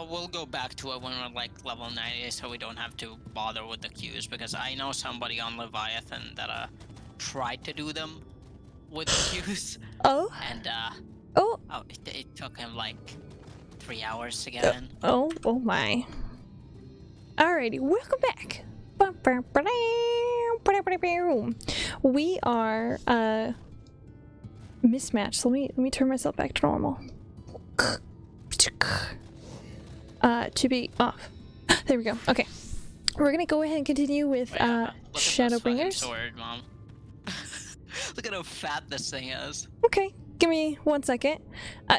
we'll go back to it when we're like level 90, so we don't have to bother with the queues, because I know somebody on Leviathan that tried to do them with the queues, Oh. and Oh. It took him like 3 hours to get in. Oh my. Alrighty, welcome back. We are mismatched. So let me turn myself back to normal. To be off. There we go. Okay. We're gonna go ahead and continue with Shadowbringers. Sword, Mom. Look at how fat this thing is. Okay, give me 1 second.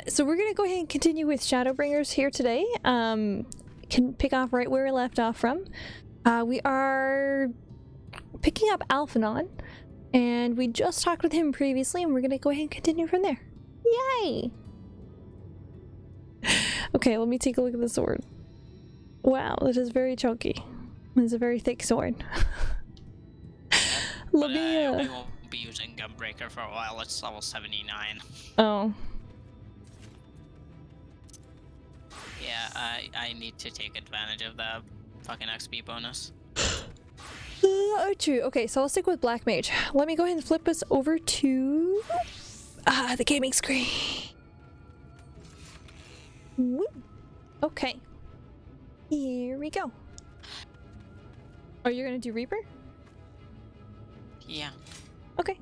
So we're gonna go ahead and continue with Shadowbringers here today. Can pick off right where we left off from. We are picking up Alphanon, and we just talked with him previously, and we're gonna go ahead and continue from there. Yay! Okay, let me take a look at the sword. Wow, this is very chunky. It's a very thick sword. But we won't be using Gunbreaker for a while. It's level 79. Oh. Yeah, I need to take advantage of the fucking XP bonus. Oh, true. Okay, so I'll stick with Black Mage. Let me go ahead and flip us over to the gaming screen. Woo. Okay. Here we go. Oh, you're gonna do Reaper? Yeah. Okay.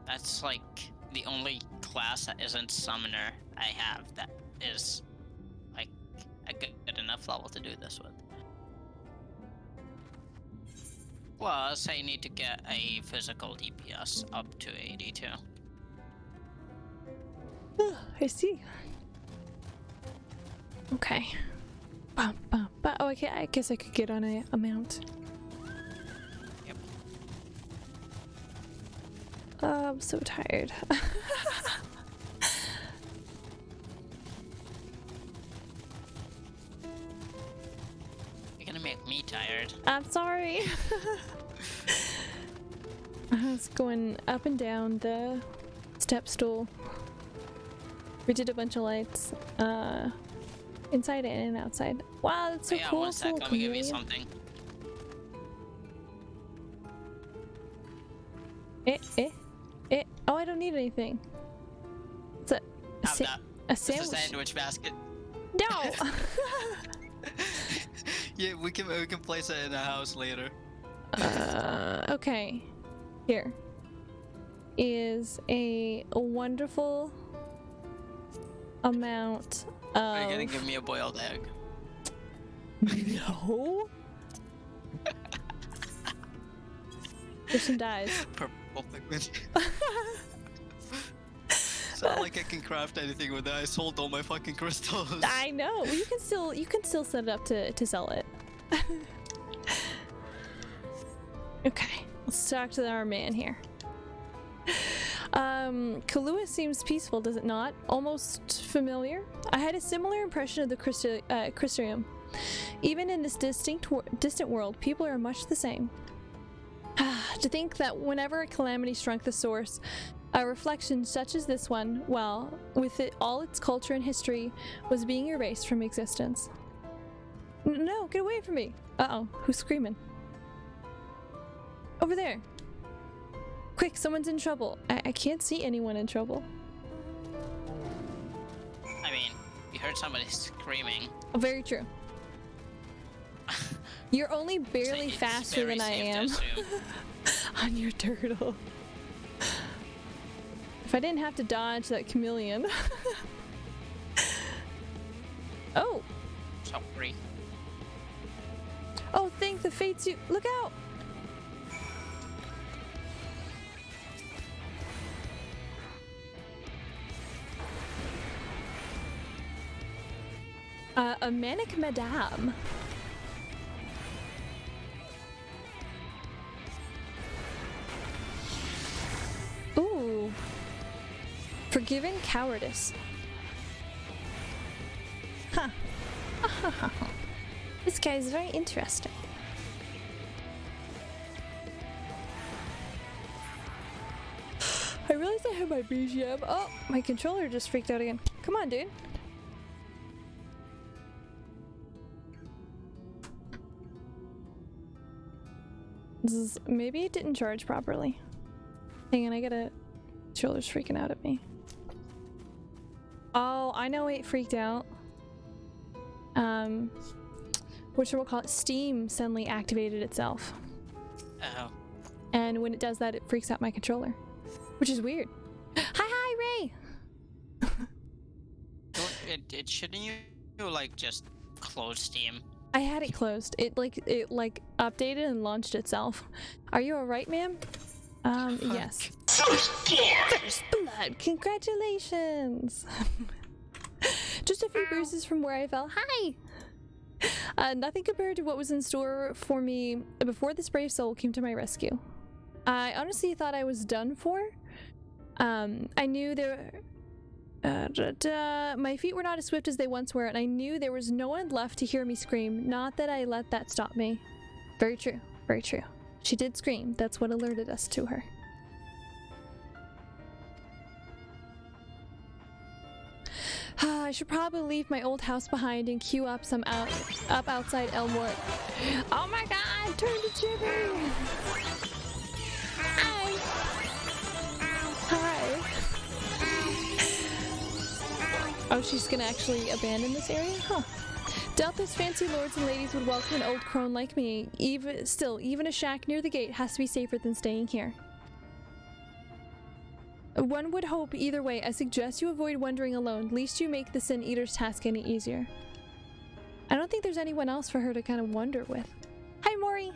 That's like the only class that isn't Summoner I have that is like a good enough level to do this with. Plus, I need to get a physical DPS up to 82. I see. Okay. Oh, okay. I guess I could get on a mount. Yep. I'm so tired. You're gonna make me tired. I'm sorry. I was going up and down the step stool. We did a bunch of lights, inside and outside. Wow, that's so cool. One sec, let me give you something. Oh, I don't need anything. It's a This sandwich. is a sandwich basket. No. Yeah, we can place it in the house later. Okay. Here is a wonderful amount of... Are you gonna give me a boiled egg? No. Person dies. Purple pigment. It's not like I can craft anything with that. I sold all my fucking crystals. I know. You can still set it up to sell it. Okay, let's talk to our man here. Kahlua seems peaceful, does it not? Almost familiar. I had a similar impression of the Crystarium. Even in this distant world, people are much the same. To think that whenever a calamity struck the source, a reflection such as this one, well, with all its culture and history, was being erased from existence. No, get away from me! Uh-oh, who's screaming? Over there! Quick, someone's in trouble. I can't see anyone in trouble. I mean, you heard somebody screaming. Oh, very true. You're only barely faster than I am. On your turtle. If I didn't have to dodge that chameleon. Oh! Sorry. Oh, thank the fates you. Look out! A manic madame. Ooh. Forgiven cowardice. Huh. This guy is very interesting. I realized I had my BGM. Oh, my controller just freaked out again. Come on, dude. Maybe it didn't charge properly. Hang on, I gotta... Controller's freaking out at me. Oh, I know it freaked out. Whatchamacallit, Steam suddenly activated itself. Oh. And when it does that, it freaks out my controller. Which is weird. Hi, Ray! It shouldn't you like just close Steam? I had it closed. It updated and launched itself. Are you alright, ma'am? Yes. First blood! Congratulations! Just a few bruises from where I fell. Hi! Nothing compared to what was in store for me before this brave soul came to my rescue. I honestly thought I was done for. I knew there... my feet were not as swift as they once were, and I knew there was no one left to hear me scream. Not that I let that stop me. Very true. Very true. She did scream. That's what alerted us to her. I should probably leave my old house behind and queue up up outside Elmore. Oh my god! Turn to Jimmy! Hi! Hi! Oh, she's gonna actually abandon this area? Huh. Doubt those fancy lords and ladies would welcome an old crone like me. Even a shack near the gate has to be safer than staying here. One would hope either way. I suggest you avoid wandering alone, least you make the Sin Eater's task any easier. I don't think there's anyone else for her to kind of wander with. Hi, Maury!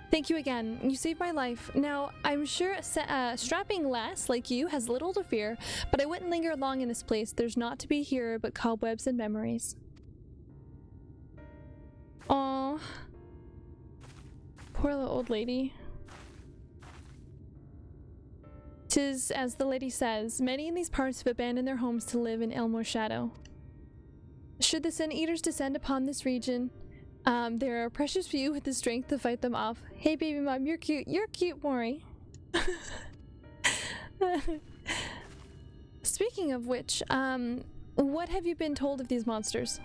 Thank you again. You saved my life. Now, I'm sure a strapping lass like you has little to fear, but I wouldn't linger long in this place. There's naught to be here but cobwebs and memories. Aww. Poor little old lady. 'Tis as the lady says, many in these parts have abandoned their homes to live in Elmore's shadow. Should the Sin Eaters descend upon this region, there are precious few with the strength to fight them off. Hey baby mom, you're cute. You're cute, Maury. Speaking of which, what have you been told of these monsters?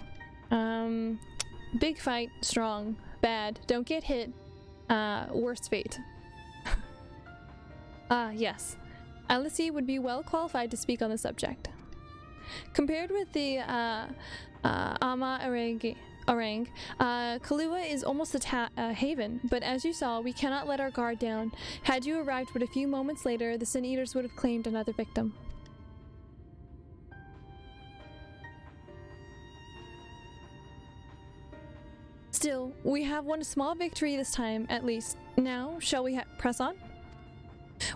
Big fight, strong, bad, don't get hit, worst fate. Yes. Alice would be well qualified to speak on the subject. Compared with the Ama Orang, Kahlua is almost a haven, but as you saw, we cannot let our guard down. Had you arrived but a few moments later, the Sin Eaters would have claimed another victim. Still, we have won a small victory this time, at least. Now, shall we press on?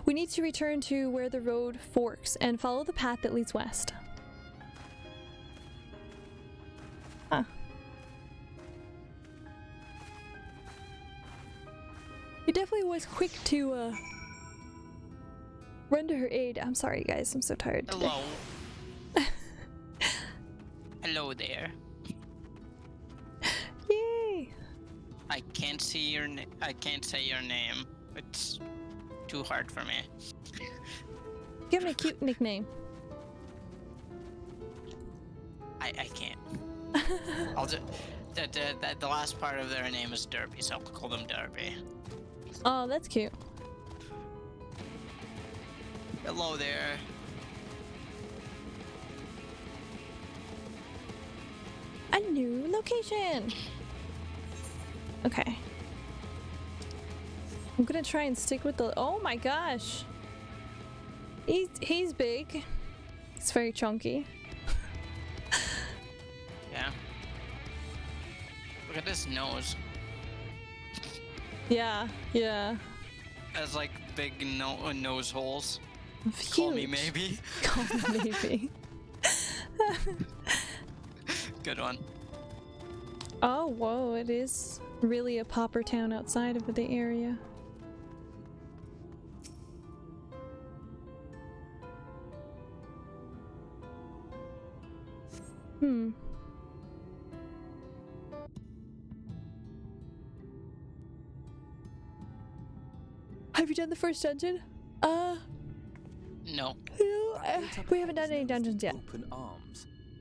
We need to return to where the road forks and follow the path that leads west. Huh. He definitely was quick to run to her aid. I'm sorry guys, I'm so tired today. Hello. Hello there. Yay! I can't see your I can't say your name. It's too hard for me. Give me a cute nickname. I can't. I'll just the last part of their name is Derby, so I'll call them Derby. Oh, that's cute. Hello there. A new location! Okay. I'm gonna try and stick with the... Oh my gosh! He's big. He's very chunky. Yeah. Look at his nose. Yeah, yeah. Has like big nose holes. Huge. Call me maybe. Call me maybe. Good one. Oh, whoa, it is really a pauper town outside of the area. Have you done the first dungeon? No. We haven't done any dungeons yet.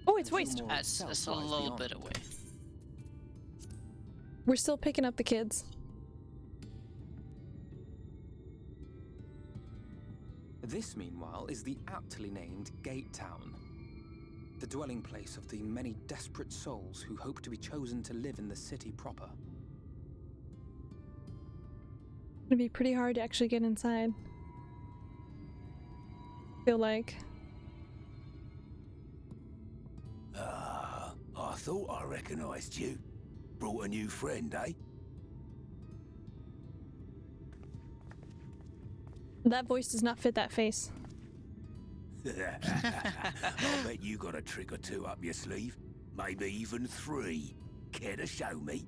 Oh, it's waste. That's a little bit away. We're still picking up the kids. This, meanwhile, is the aptly named Gate Town, the dwelling place of the many desperate souls who hope to be chosen to live in the city proper. It'd be pretty hard to actually get inside. Feel like. Ah, I thought I recognized you. Brought a new friend, eh? That voice does not fit that face. I bet you got a trick or two up your sleeve. Maybe even 3. Care to show me?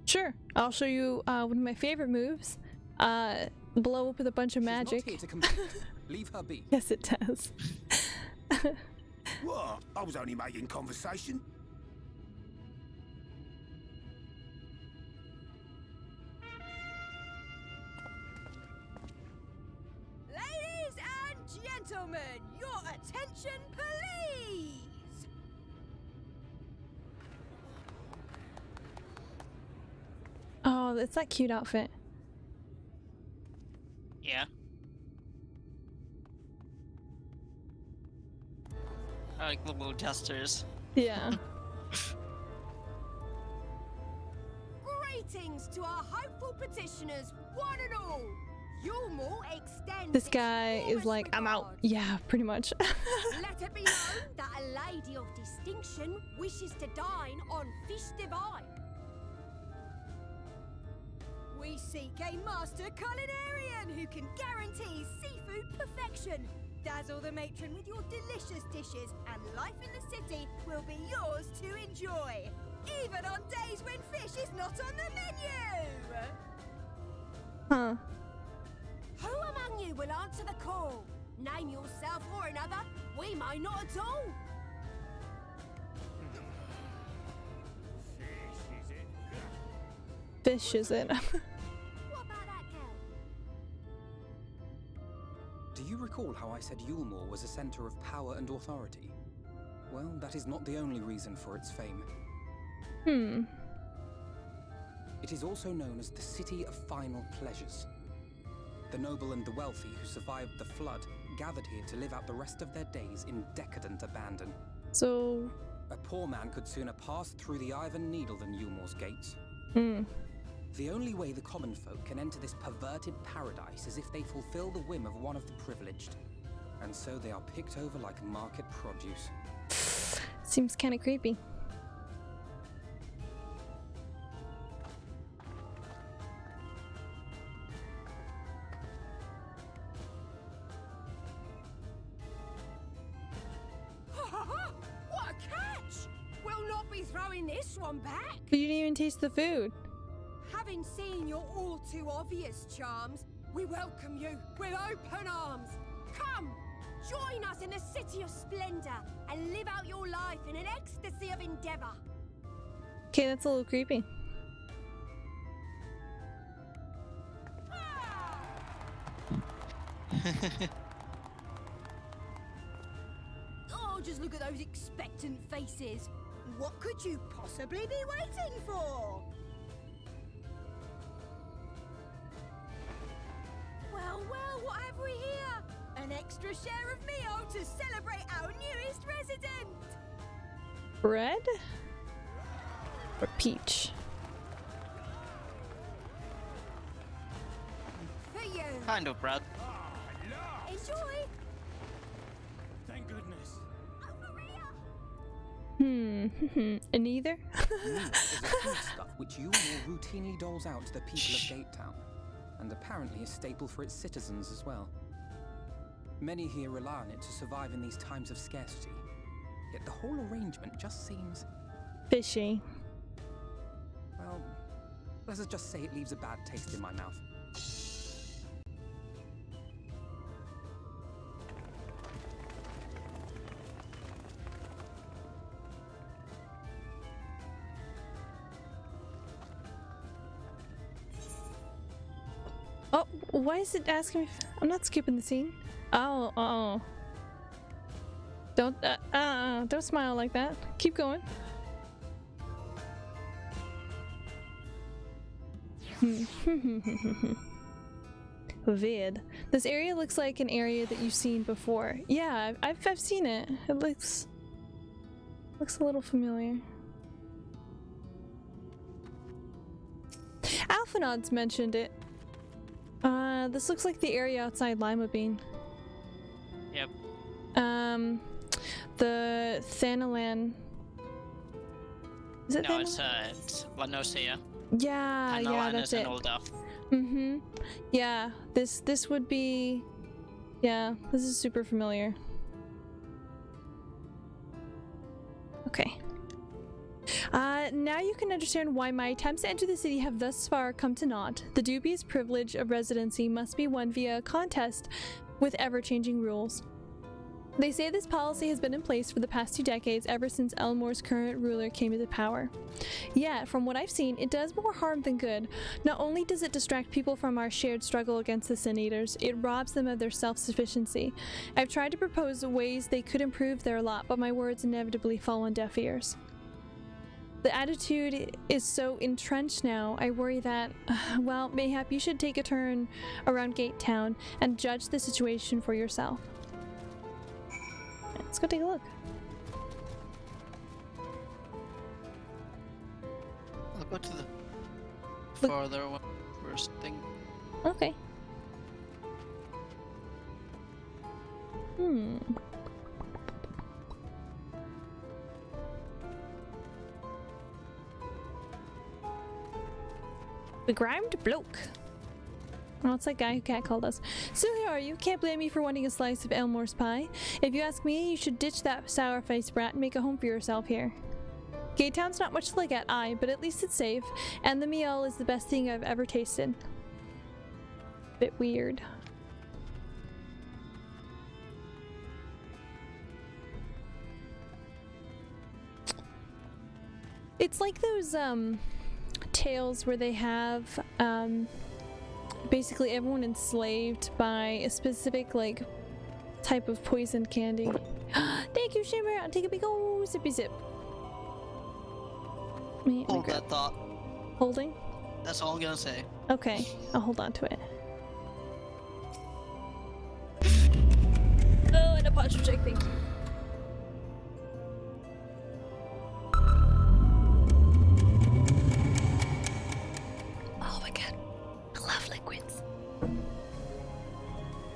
Sure, I'll show you one of my favorite moves. Blow up with a bunch of She's magic. not here to compete. Leave her be. Yes, it does. What? I was only making conversation. Ladies and gentlemen, your attention, please! Oh, it's that cute outfit. Yeah. I like the little gestures. Yeah. Greetings to our hopeful petitioners, one and all. Yulmore extends This its guy is warmest like, I'm out. regards. Yeah, pretty much. Let it be known that a lady of distinction wishes to dine on fish divine. We seek a master culinarian who can guarantee seafood perfection. Dazzle the matron with your delicious dishes, and life in the city will be yours to enjoy, even on days when fish is not on the menu. Huh. Who among you will answer the call? Name yourself or another. We may not at all. Fish, is it? What about that girl? Do you recall how I said Yulmore was a center of power and authority? Well, that is not the only reason for its fame. Hmm. It is also known as the City of Final Pleasures. The noble and the wealthy who survived the flood gathered here to live out the rest of their days in decadent abandon. So, A poor man could sooner pass through the Iron Needle than Yulmore's gates. hmm. The only way the common folk can enter this perverted paradise is if they fulfill the whim of one of the privileged. And so they are picked over like market produce. Seems kind of creepy. What a catch! We'll not be throwing this one back. But you didn't even taste the food. Having seen your all too obvious charms, we welcome you with open arms. Come, join us in the city of splendor and live out your life in an ecstasy of endeavor. Okay, that's a little creepy. Oh, just look at those expectant faces. What could you possibly be waiting for? Well, well, what have we here? An extra share of meal to celebrate our newest resident. Bread? Or peach? For you. Kind of, Brad. Enjoy. Thank goodness. Over here. And neither? Meal is a foodstuff which Yulmore routinely doles out to the people of Gate Town, and apparently a staple for its citizens as well. Many here rely on it to survive in these times of scarcity, yet the whole arrangement just seems, Fishy. well, let's just say it leaves a bad taste in my mouth. Oh, why is it asking me? I'm not skipping the scene. Oh, oh. Don't smile like that. Keep going. Vid. This area looks like an area that you've seen before. Yeah, I've seen it. It looks a little familiar. Alphanod's mentioned it. This looks like the area outside Lima Bean. Yep. The Thanalan. Is it No, Thanalan? it's Lanosia. Yeah, yeah, that's it. Mm-hmm. Yeah, this would be... Yeah, this is super familiar. Okay. Now you can understand why my attempts to enter the city have thus far come to naught. The dubious privilege of residency must be won via a contest with ever-changing rules. They say this policy has been in place for the past 2 decades, ever since Elmore's current ruler came into power. Yet, from what I've seen, it does more harm than good. Not only does it distract people from our shared struggle against the Sin Eaters, it robs them of their self-sufficiency. I've tried to propose ways they could improve their lot, but my words inevitably fall on deaf ears. The attitude is so entrenched now, I worry that, well, mayhap you should take a turn around Gate Town and judge the situation for yourself. Let's go take a look. I'll go to the farther one first thing. Okay. Begrimed bloke. Oh, it's that guy who catcalled us. So here are you. Can't blame me for wanting a slice of Elmore's pie. If you ask me, you should ditch that sour-faced brat and make a home for yourself here. Gate Town's not much to look at, but at least it's safe, and the meal is the best thing I've ever tasted. Bit weird. It's like those tales where they have basically everyone enslaved by a specific like type of poison candy. Thank you, Shimmer. I'll take a big old sippy sip. Hold that thought. Holding? That's all I'm gonna say. Okay, I'll hold on to it. Oh, and a posture check, thank you. Oh my god, I love liquids.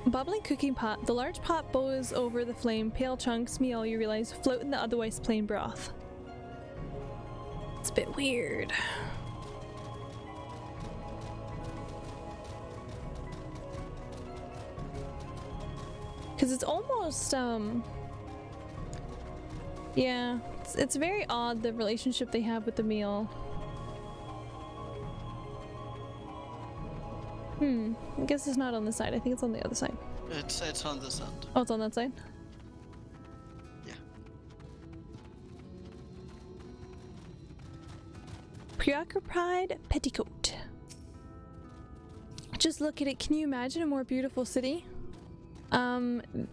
Bubbling cooking pot. The large pot boils over the flame. Pale chunks, meal, you realize, float in the otherwise plain broth. It's a bit weird. Because it's almost, yeah, it's very odd, the relationship they have with the meal. I guess it's not on this side. I think it's on the other side. It's on this end. Oh, it's on that side? Yeah. Preoccupied petticoat. Just look at it. Can you imagine a more beautiful city?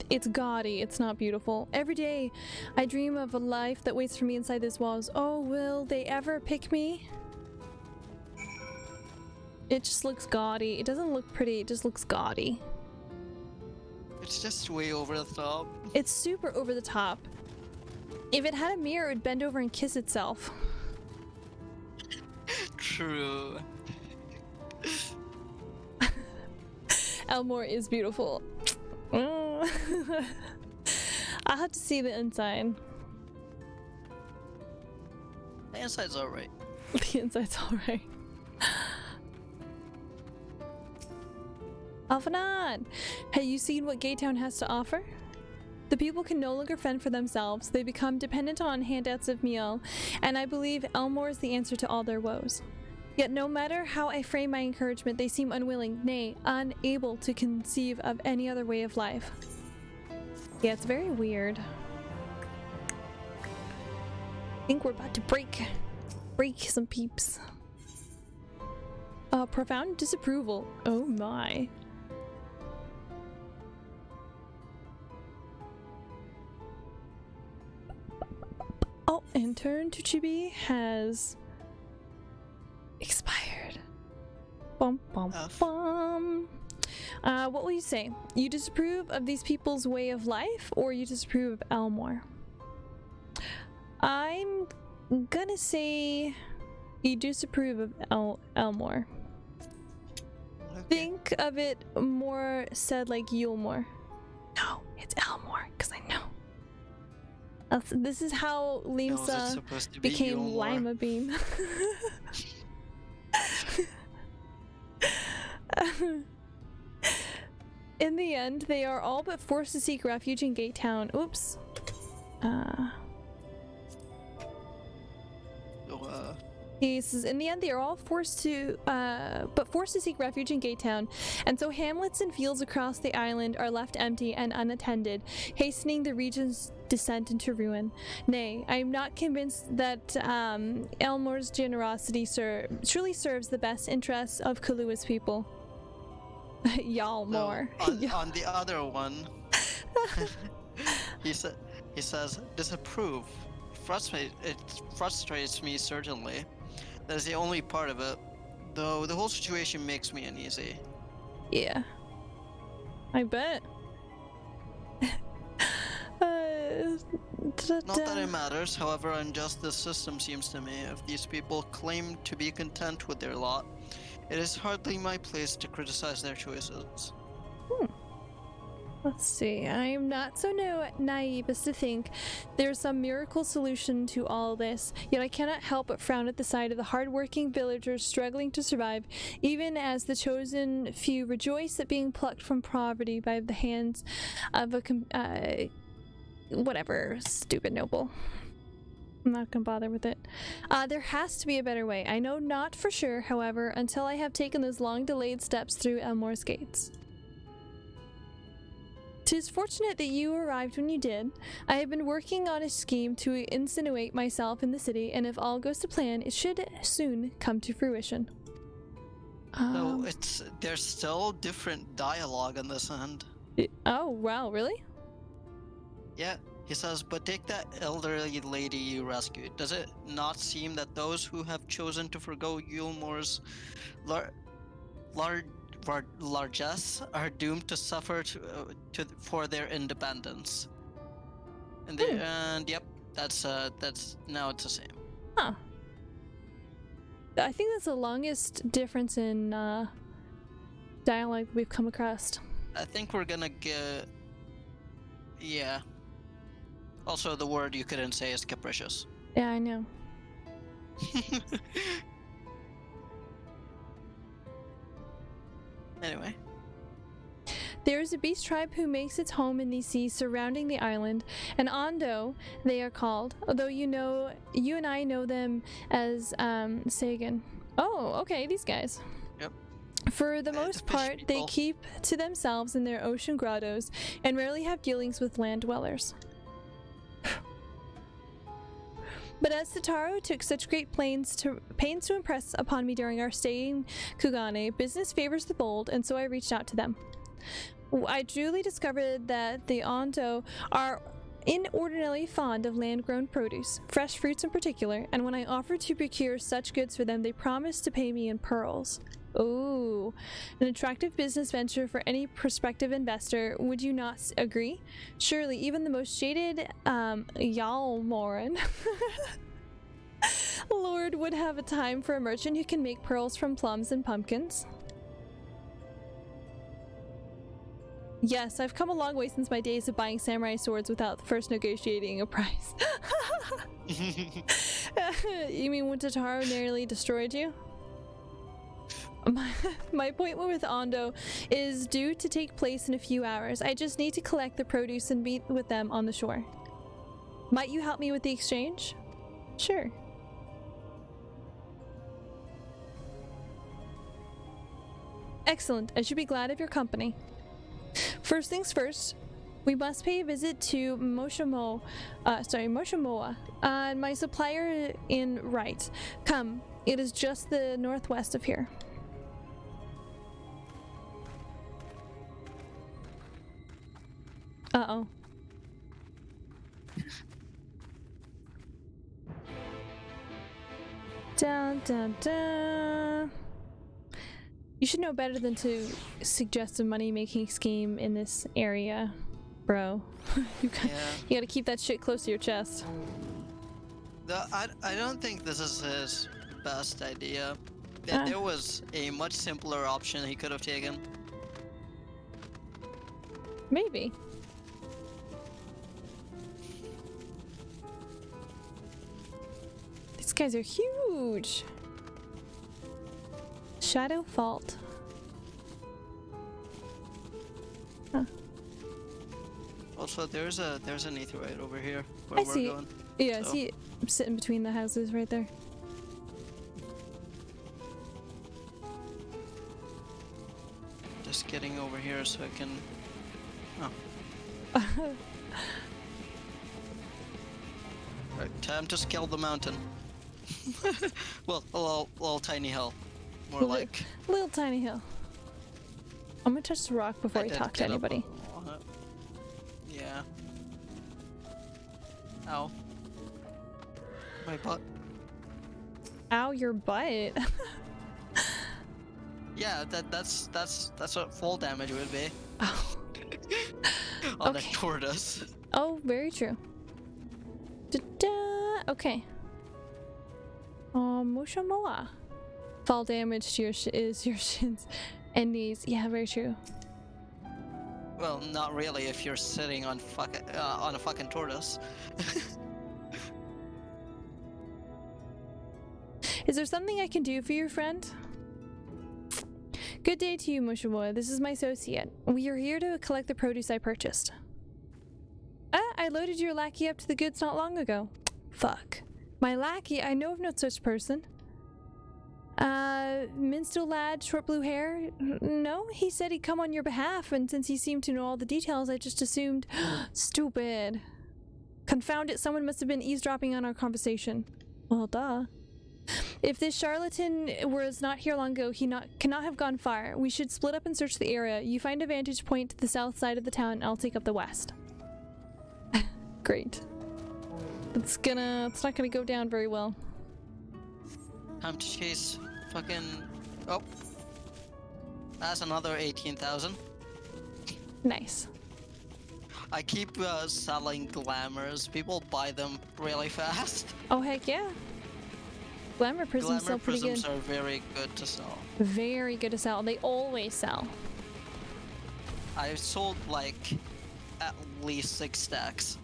It's gaudy. It's not beautiful. Every day, I dream of a life that waits for me inside these walls. Oh, will they ever pick me? It just looks gaudy. It doesn't look pretty. It just looks gaudy. It's just way over the top. It's super over the top. If it had a mirror, it would bend over and kiss itself. True. Elmore is beautiful. I'll have to see the inside. The inside's alright. The inside's alright. Alphanad! Have you seen what Gate Town has to offer? The people can no longer fend for themselves. They become dependent on handouts of meal, and I believe Elmore is the answer to all their woes. Yet no matter how I frame my encouragement, they seem unwilling, nay, unable to conceive of any other way of life. Yeah, it's very weird. I think we're about to break some peeps. Profound disapproval. Oh my. Oh, and turn to Chibi has expired. Bum bum bum. What will you say? You disapprove of these people's way of life, or you disapprove of Elmore? I'm gonna say you disapprove of Elmore. Okay. Think of it more said like Yulmore. No, it's Elmore, because I know. This is how No, is it Limsa supposed to be became Yulmore? Lima Bean. In the end, they are all but forced to seek refuge in Gate Town. Oops. He says, in the end, they are all forced to seek refuge in Gate Town, and so hamlets and fields across the island are left empty and unattended, hastening the region's descent into ruin. Nay, I am not convinced that Elmore's generosity truly serves the best interests of Kalua's people. Y'all more. On the other one, he says disapprove. It frustrates me certainly. That is the only part of it. Though the whole situation makes me uneasy. Yeah. I bet. Not that it matters, however unjust this system seems to me. If these people claim to be content with their lot, it is hardly my place to criticize their choices. Let's see, I'm not so naive as to think there's some miracle solution to all this, yet I cannot help but frown at the sight of the hard-working villagers struggling to survive, even as the chosen few rejoice at being plucked from poverty by the hands of a whatever, stupid noble. I'm not gonna bother with it. There has to be a better way. I know not for sure, however, until I have taken those long-delayed steps through Elmore's gates. 'Tis fortunate that you arrived when you did. I have been working on a scheme to insinuate myself in the city, and if all goes to plan, it should soon come to fruition. So there's still different dialogue on this end. Oh, wow, really? Yeah, he says, but take that elderly lady you rescued. Does it not seem that those who have chosen to forgo Yulmore's largesse are doomed to suffer for their independence? And yep, that's now it's the same. Huh. I think that's the longest difference in dialogue we've come across. I think we're gonna get... Yeah. Also, the word you couldn't say is capricious. Yeah, I know. Anyway. There is a beast tribe who makes its home in these seas surrounding the island, and Ondo, they are called, although you and I know them as Sagan. Oh, okay, these guys. Yep. For the most the fish part, they people. keep to themselves in their ocean grottos and rarely have dealings with land dwellers. But as Sataro took such great pains to impress upon me during our stay in Kugane, business favors the bold, and so I reached out to them. I duly discovered that the Ondo are inordinately fond of land-grown produce, fresh fruits in particular, and when I offered to procure such goods for them, they promised to pay me in pearls. Ooh, an attractive business venture for any prospective investor, would you not agree? Surely, even the most jaded, Yalmoran Lord would have a time for a merchant who can make pearls from plums and pumpkins. Yes, I've come a long way since my days of buying samurai swords without first negotiating a price. You mean when Totaro nearly destroyed you? My appointment with Ondo is due to take place in a few hours. I just need to collect the produce and meet with them on the shore. Might you help me with the exchange? Sure. Excellent. I should be glad of your company. First things first, we must pay a visit to Moshamoa, my supplier in Wright. Come, it is just the northwest of here. Uh-oh. Dun dun dun. You should know better than to suggest a money-making scheme in this area, bro. You gotta keep that shit close to your chest. I don't think this is his best idea. There was a much simpler option he could have taken. Maybe. These guys are huge. Shadow Fault. Huh. Also, there's an aetheryte over here where I we're see. going. Yeah, So- I see it sitting between the houses right there. Just getting over here so I can. Oh. Right, time to scale the mountain. Well, a little tiny hill, more like. Little tiny hill. I'm gonna touch the rock before I did talk to get up anybody. on it. Yeah. Ow. My butt. Ow, your butt. Yeah, that's what full damage would be Oh. on Okay. a tortoise. Oh, very true. Da-da. Okay. Mushamoa. Fall damage to your is your shins and knees. Yeah, very true. Well, not really if you're sitting on a fucking tortoise. Is there something I can do for your friend? Good day to you, Mushamoa. This is my associate. We are here to collect the produce I purchased. I loaded your lackey up to the goods not long ago. Fuck. My lackey? I know of no such person. Minstrel lad, short blue hair? No, he said he'd come on your behalf, and since he seemed to know all the details, I just assumed. Stupid. Confound it, someone must have been eavesdropping on our conversation. Well, duh. If this charlatan was not here long ago, he cannot have gone far. We should split up and search the area. You find a vantage point to the south side of the town, and I'll take up the west. Great. It's not gonna go down very well. Time to chase fucking. Oh. That's another 18,000. Nice. I keep selling glamours. People buy them really fast. Oh heck yeah. Glamour prisms Glamour sell pretty prisms good. are very good to sell. Very good to sell. They always sell. I've sold like at least 6 stacks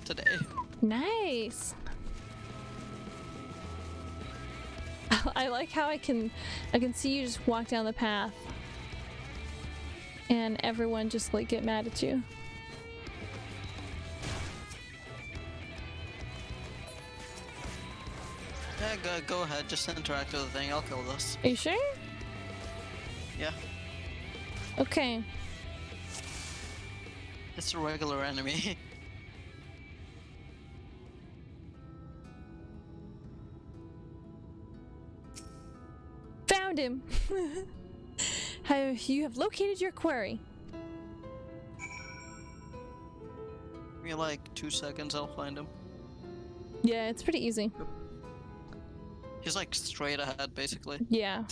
today. Nice. I like how I can see you just walk down the path and everyone just like get mad at you. Yeah, go ahead. Just interact with the thing. I'll kill this. Are you sure? Yeah, Okay. it's a regular enemy. Found him. You have located your quarry. Give me like 2 seconds. I'll find him. Yeah, it's pretty easy. He's like straight ahead, basically. Yeah.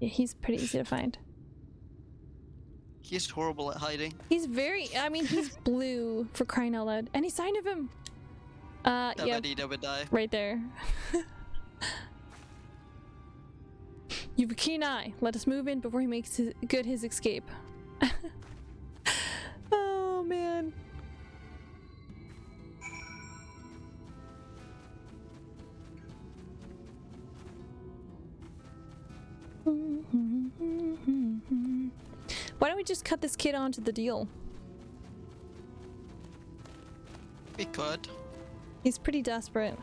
Yeah, he's pretty easy to find. He's horrible at hiding. He's he's blue for crying out loud. Any sign of him? Yeah, Dabba die. right there. You've a keen eye. Let us move in before he makes his escape. Oh man. Why don't we just cut this kid onto the deal? We could. He's pretty desperate.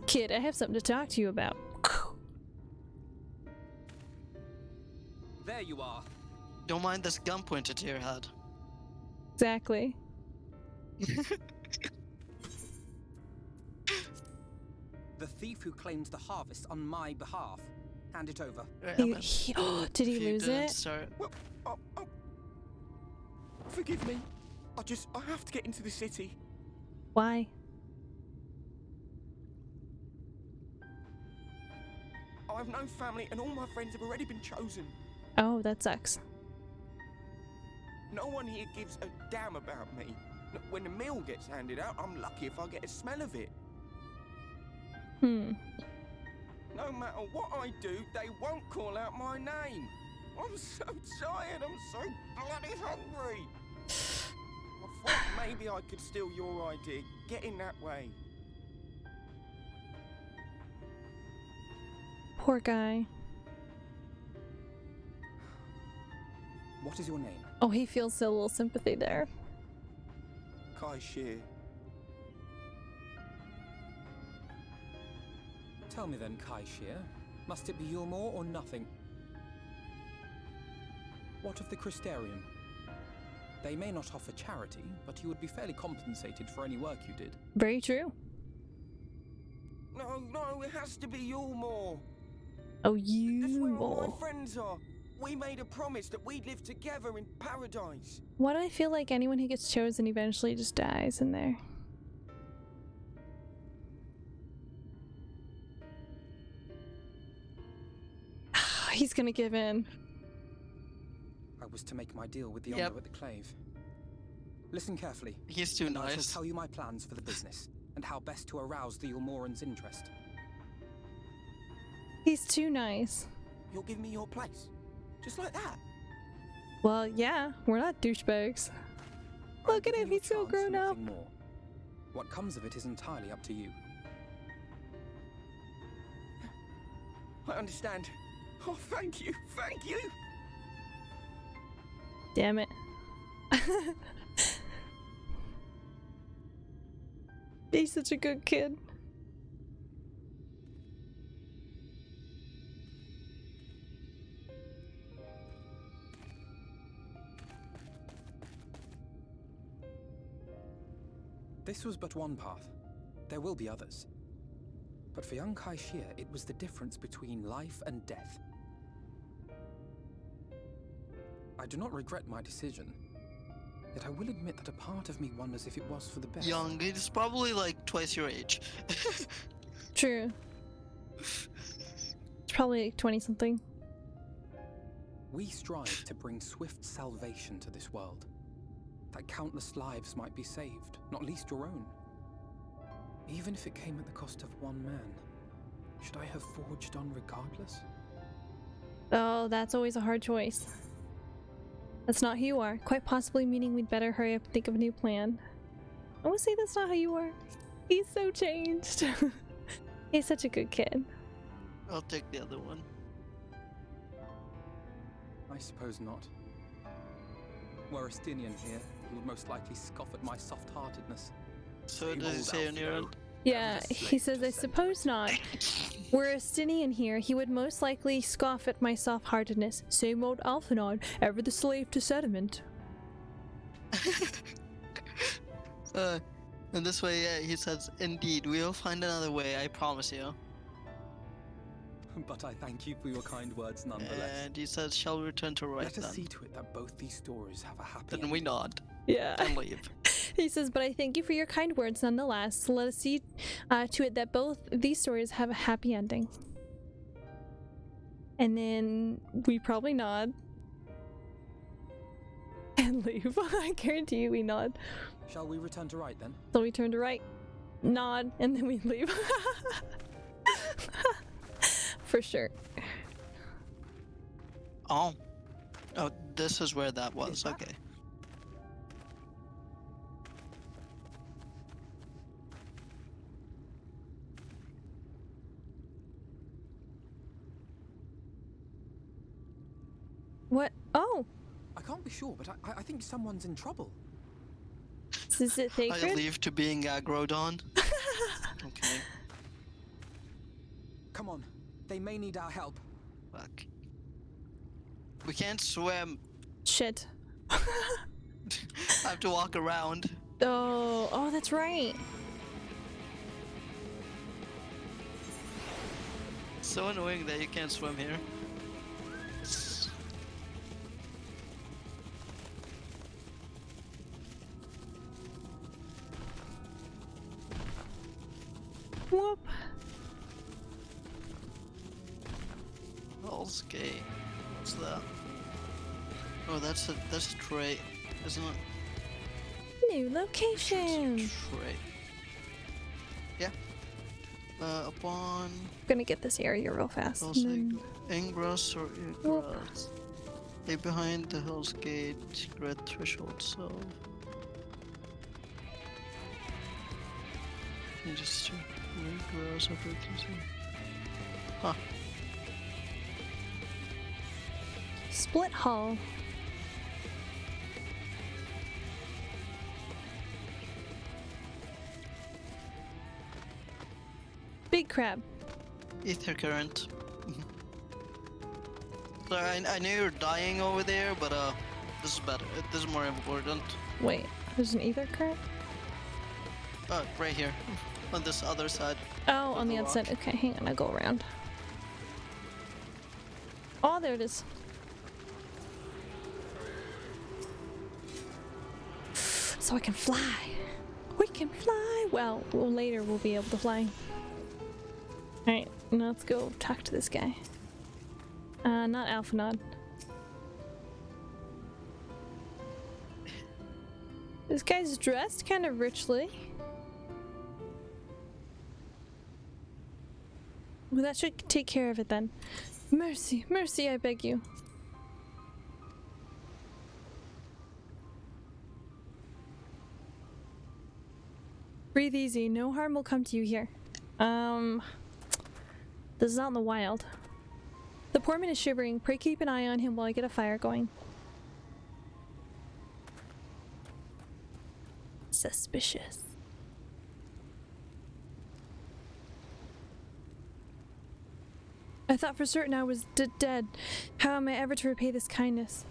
Kid, I have something to talk to you about. There you are. Don't mind this gun pointed to your head. Exactly. The thief who claims the harvest on my behalf. Hand it over. Right, Did I'm in. he If you lose didn't it? start- Oh, forgive me. I have to get into the city. Why? I have no family and all my friends have already been chosen. Oh, that sucks. No one here gives a damn about me. When the meal gets handed out, I'm lucky if I get a smell of it. Hmm. No matter what I do, they won't call out my name. I'm so tired, I'm so bloody hungry. I thought maybe I could steal your idea, get in that way. Poor guy. What is your name? Oh, he feels a little sympathy there. Kai Shear. Tell me then, Kai Shear, must it be Yulmore or nothing? What of the Crystarium? They may not offer charity, but you would be fairly compensated for any work you did. Very true. No, it has to be Yulmore. Oh, That's where all my you. friends are. We made a promise that we'd live together in paradise. Why do I feel like anyone who gets chosen eventually just dies in there? He's gonna give in. I was to make my deal with the Yep. Ondo at the Clave. Listen carefully. He's too and I shall nice. tell you my plans for the business, and how best to arouse the Yulmoran's interest. He's too nice. You'll give me your place. Just like that. Well, yeah, we're not douchebags. I'll Look at give him, you a he's so chance, grown up. nothing more. What comes of it is entirely up to you. I understand. Oh, thank you, thank you. Damn it. He's such a good kid. This was but one path. There will be others. But for young Kai Shear, it was the difference between life and death. I do not regret my decision, yet I will admit that a part of me wonders if it was for the best. Young, he's probably like twice your age. True. It's probably like 20 something. We strive to bring swift salvation to this world, that countless lives might be saved, not least your own. Even if it came at the cost of one man, should I have forged on regardless? Oh, that's always a hard choice. That's not who you are. Quite possibly meaning we'd better hurry up and think of a new plan. I would say that's not how you are. He's so changed. He's such a good kid. I'll take the other one. I suppose not. Were Estinian here, he would most likely scoff at my soft-heartedness. So Same does he old say on your Alfredo. end? Yeah, Just he slave says, to I suppose not. Were Estinian here, he would most likely scoff at my soft-heartedness. Same old Alphanon, ever the slave to sediment. And this way, yeah, he says, indeed, we'll find another way, I promise you. But I thank you for your kind words nonetheless. And he says, shall we return to right Let us then? see to it that both these stories have a happy Then we ending. nod Yeah. and leave. He says, but I thank you for your kind words nonetheless. Let us see to it that both these stories have a happy ending. And then we probably nod. And leave. I guarantee you we nod. Shall we return to right then? So we turn to right, nod, and then we leave. For sure. Oh. Oh, this is where that was, Is that- okay. What? Oh! I can't be sure, but I think someone's in trouble. Is it I sacred? leave to being Agrodon. Okay, Come on, they may need our help. fuck. We can't swim. Shit. I have to walk around. Oh, that's right. So annoying that you can't swim here. It's- Whoop. Hell's Gate. What's that? Oh, that's a trait, isn't it? New location. Trait. Yeah. Upon I'm gonna get this area real fast. Hell's and Ingress or Whoop. Egress. Stay behind the Hell's Gate. Red threshold. So. You just regress after it. Huh. Split Hall. Big crab. Ether current. Sorry, I knew you were dying over there, but this is better. This is more important. Wait, there's an ether current? Right here, on this other side. Oh, on the the other side. Okay, hang on, I'll go around. Oh, there it is. So I can fly. We can fly. Well, later we'll be able to fly. Alright, now let's go talk to this guy. Not Alphanod. This guy's dressed kind of richly. Well, that should take care of it then. Mercy, mercy, I beg you. Breathe easy, no harm will come to you here. This is out in the wild. The poor man is shivering. Pray keep an eye on him while I get a fire going. Suspicious. I thought for certain I was dead. How am I ever to repay this kindness?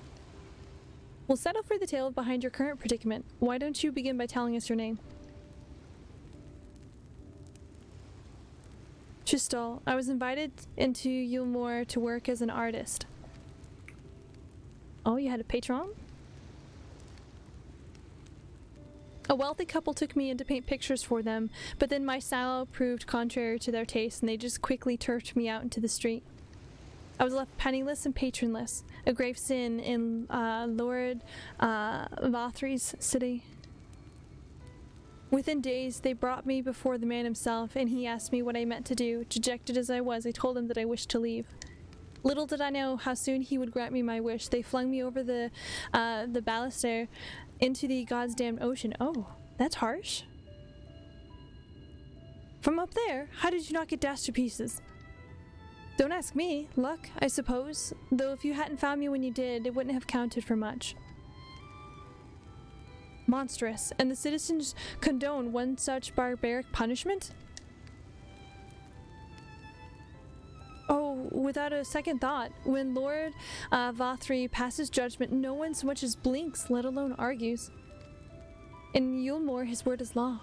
We'll settle for the tale behind your current predicament. Why don't you begin by telling us your name? Tristal, I was invited into Yulmore to work as an artist. Oh, you had a patron? A wealthy couple took me in to paint pictures for them, but then my style proved contrary to their taste and they just quickly turfed me out into the street. I was left penniless and patronless, a grave sin in Lord Vathri's city. Within days, they brought me before the man himself, and he asked me what I meant to do. Dejected as I was, I told him that I wished to leave. Little did I know how soon he would grant me my wish. They flung me over the baluster into the God's damned ocean. Oh, that's harsh. From up there, how did you not get dashed to pieces? Don't ask me. Luck, I suppose. Though if you hadn't found me when you did, it wouldn't have counted for much. Monstrous, and the citizens condone one such barbaric punishment? Oh, without a second thought, when Lord Vathri passes judgment, no one so much as blinks, let alone argues. In Yulmore, his word is law.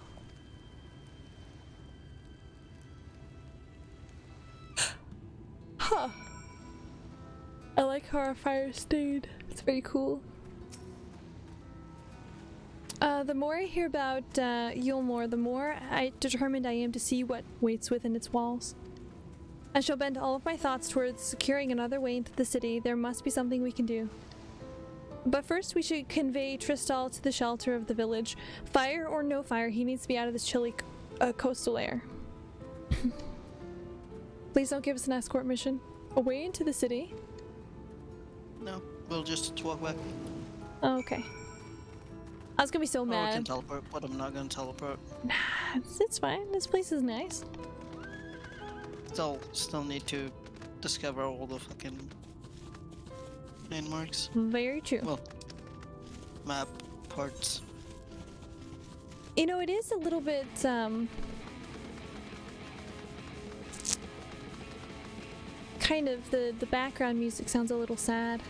Huh. I like how our fire stayed. It's very cool. The more I hear about Yulmore, the more determined I am to see what waits within its walls. I shall bend all of my thoughts towards securing another way into the city. There must be something we can do. But first we should convey Tristal to the shelter of the village. Fire or no fire, he needs to be out of this chilly coastal air. Please don't give us an escort mission. Away into the city? No, we'll just walk back. Oh, okay. I was gonna be so Or we mad. can teleport, but I'm not gonna teleport. Nah, it's fine. This place is nice. Still need to discover all the fucking landmarks. Very true. Well, map parts. You know, it is a little bit, kind of, the background music sounds a little sad.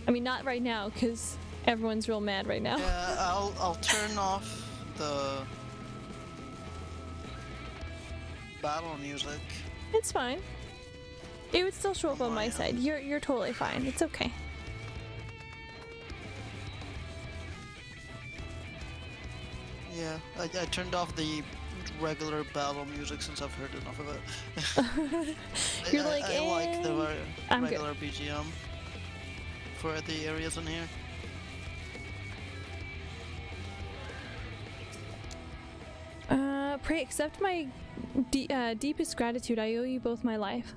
I mean, not right now, because everyone's real mad right now. Yeah, I'll turn off the battle music. It's fine. It would still show up on my end. side. You're totally fine. It's okay. Yeah, I turned off the regular battle music since I've heard enough of it. You're like, I like the I'm good. regular BGM for the areas in here. Pray accept my deepest gratitude. I owe you both my life.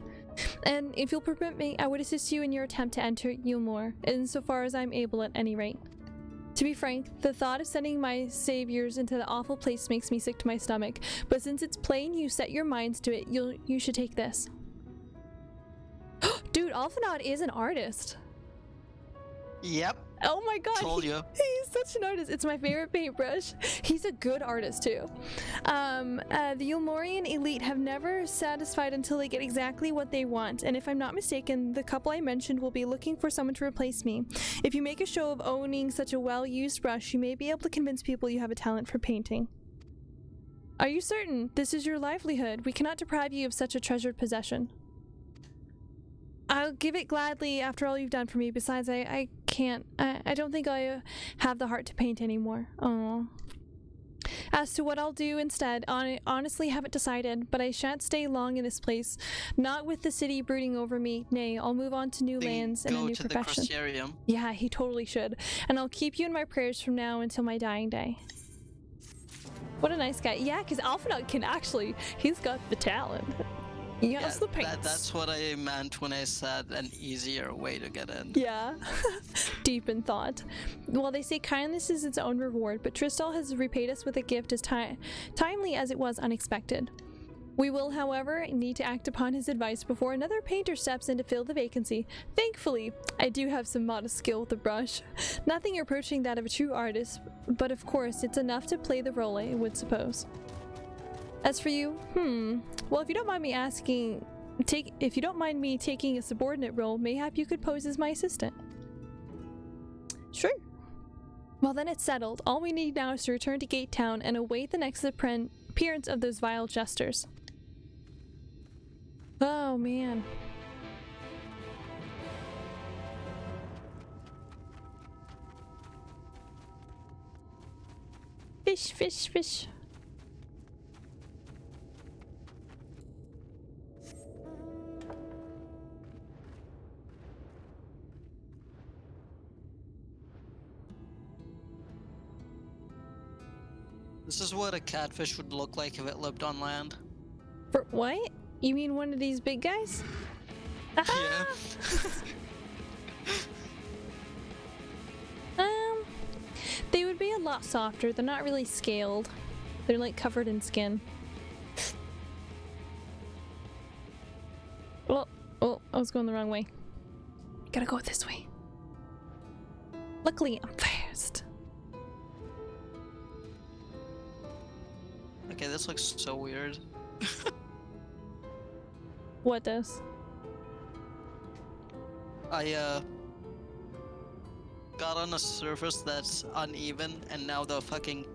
And if you'll permit me, I would assist you in your attempt to enter Yulmore, insofar as I'm able at any rate. To be frank, the thought of sending my saviors into that awful place makes me sick to my stomach, but since it's plain you set your minds to it, you should take this. Dude, Alphanaud is an artist. Yep. Oh my god, Told you. He's such an artist. It's my favorite paintbrush. He's a good artist too. The Yulmorian elite have never satisfied until they get exactly what they want, and if I'm not mistaken, the couple I mentioned will be looking for someone to replace me. If you make a show of owning such a well-used brush, you may be able to convince people you have a talent for painting. Are you certain? This is your livelihood. We cannot deprive you of such a treasured possession. I'll give it gladly after all you've done for me. Besides, I can't. I don't think I have the heart to paint anymore. Oh. As to what I'll do instead, I honestly haven't decided, but I shan't stay long in this place. Not with the city brooding over me. Nay, I'll move on to new lands and a new profession. Go to the Crystarium. Yeah, he totally should. And I'll keep you in my prayers from now until my dying day. What a nice guy. Yeah, because Alphanaud can actually, he's got the talent. Yes, the paints. That's what I meant when I said an easier way to get in. Yeah. Deep in thought. Well, they say kindness is its own reward, but Tristal has repaid us with a gift as timely as it was unexpected. We will, however, need to act upon his advice before another painter steps in to fill the vacancy. Thankfully, I do have some modest skill with the brush. Nothing approaching that of a true artist, but of course, it's enough to play the role, I would suppose. As for you, well, if you don't mind me asking, if you don't mind me taking a subordinate role, mayhap you could pose as my assistant. Sure. Well, then it's settled. All we need now is to return to Gate Town and await the next appearance of those vile jesters. Oh, man. Fish, fish, fish. This is what a catfish would look like if it lived on land. For what? You mean one of these big guys? Yeah. They would be a lot softer. They're not really scaled. They're like covered in skin. Oh, I was going the wrong way. Gotta go this way. Luckily, I'm fast. Okay, this looks so weird. What does? I got on a surface that's uneven, and now the fucking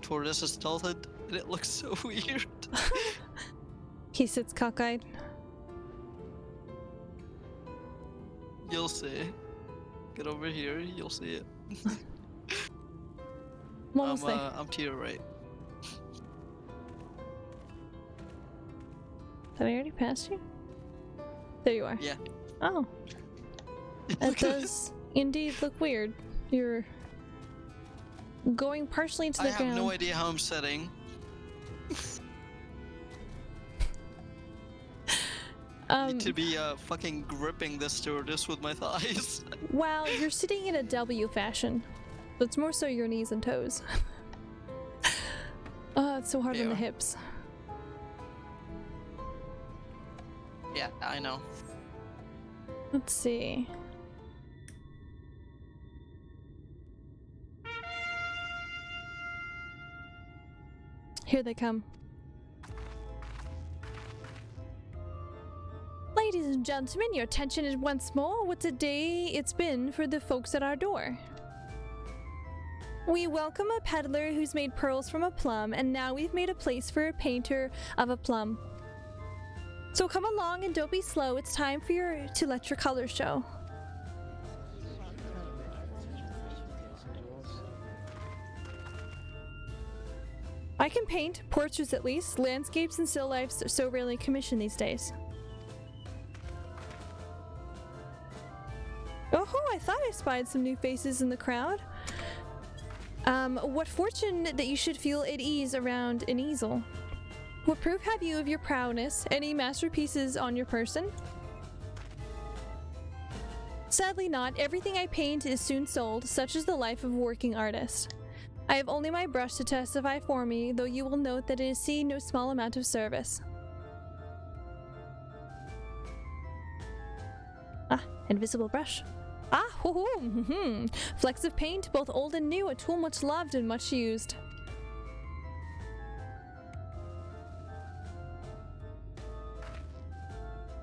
tortoise is tilted, and it looks so weird. He sits cockeyed. You'll see. Get over here, you'll see it. I'm almost there. I'm to your right. Have I already passed you? There you are. Yeah. Oh. That does indeed look weird. You're going partially into the ground. I have no idea how I'm sitting. I need to be fucking gripping this stewardess with my thighs. Well, you're sitting in a W fashion. So it's more so your knees and toes. Oh, it's so hard on the hips. Yeah, I know. Let's see. Here they come. Ladies and gentlemen, your attention is once more. What a day it's been for the folks at our door. We welcome a peddler who's made pearls from a plum, and now we've made a place for a painter of a plum. So come along and don't be slow. It's time for to let your colors show. I can paint, portraits at least. Landscapes and still lifes are so rarely commissioned these days. Oh, I thought I spied some new faces in the crowd. What fortune that you should feel at ease around an easel. What proof have you of your prowess? Any masterpieces on your person? Sadly not. Everything I paint is soon sold, such is the life of a working artist. I have only my brush to testify for me, though you will note that it is seen no small amount of service. Ah, invisible brush. Ah, hoo-hoo! Flecks of paint, both old and new, a tool much loved and much used.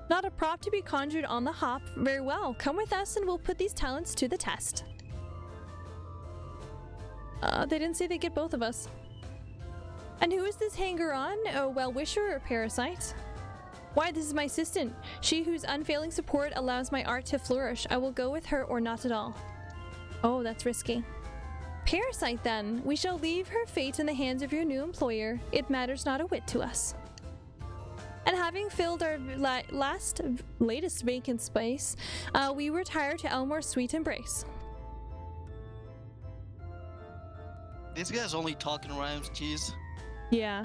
Not a prop to be conjured on the hop. Very well, come with us and we'll put these talents to the test. They didn't say they'd get both of us. And who is this hanger-on? A well-wisher or parasite? Why, this is my assistant. She whose unfailing support allows my art to flourish. I will go with her or not at all. Oh, that's risky. Parasite, then. We shall leave her fate in the hands of your new employer. It matters not a whit to us. And having filled our latest vacant space, we retire to Elmore's sweet embrace. These guys only talk in rhymes, jeez. Yeah.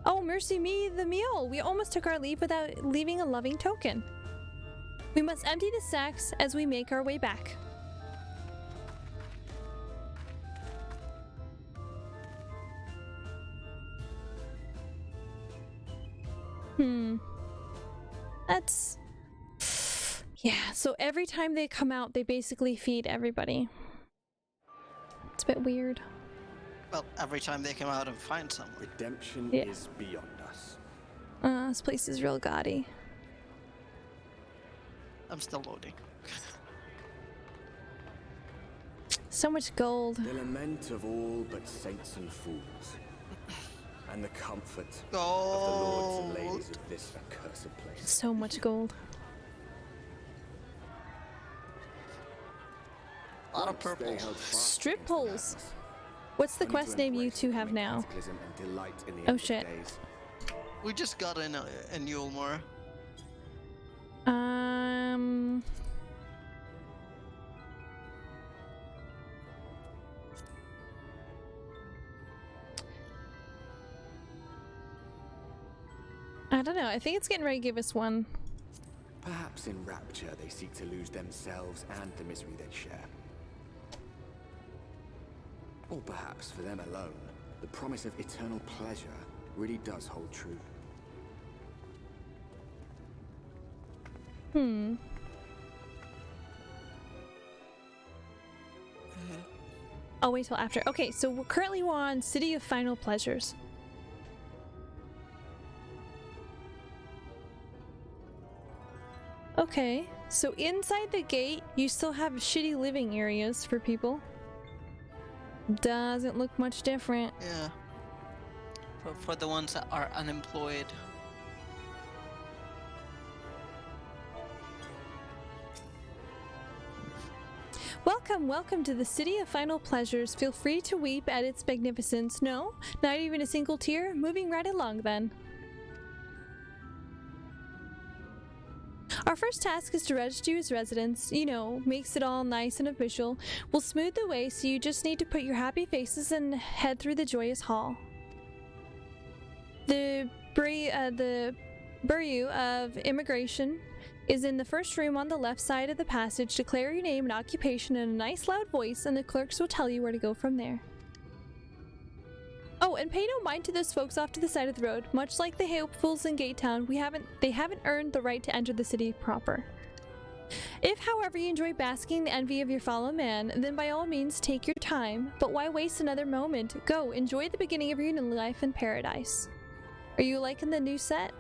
Oh, mercy me, the meal! We almost took our leave without leaving a loving token. We must empty the sacks as we make our way back. That's... Yeah, so every time they come out, they basically feed everybody. It's a bit weird. Well, every time they come out and find someone. Redemption Yeah. is beyond us. This place is real gaudy. I'm still loading. So much gold. The lament of all but saints and fools. And the comfort of the lords and ladies of this accursed place. So much gold. A lot of Once purple. they held fast Strip against the poles. madness, What's the only quest to name you embrace two the have coming now? cataclysm and delight in the Oh, end of shit. days. We just got in a Yulmore. I don't know. I think it's getting ready to give us one. Perhaps in rapture they seek to lose themselves and the misery they share. Or perhaps for them alone, the promise of eternal pleasure really does hold true. I'll wait till after. Okay, so we're currently on City of Final Pleasures. Okay, so inside the gate, you still have shitty living areas for people. Doesn't look much different. Yeah. For the ones that are unemployed. Welcome to the City of Final Pleasures. Feel free to weep at its magnificence. No, not even a single tear? Moving right along then. Our first task is to register you as residents. You know, makes it all nice and official. We'll smooth the way, so you just need to put your happy faces and head through the joyous hall. The Bureau of Immigration is in the first room on the left side of the passage. Declare your name and occupation in a nice loud voice, and the clerks will tell you where to go from there. Oh, and pay no mind to those folks off to the side of the road. Much like the hopefuls in Gatetown, they haven't earned the right to enter the city proper. If, however, you enjoy basking in the envy of your fellow man, then by all means take your time. But why waste another moment? Go, enjoy the beginning of your new life in paradise. Are you liking the new set?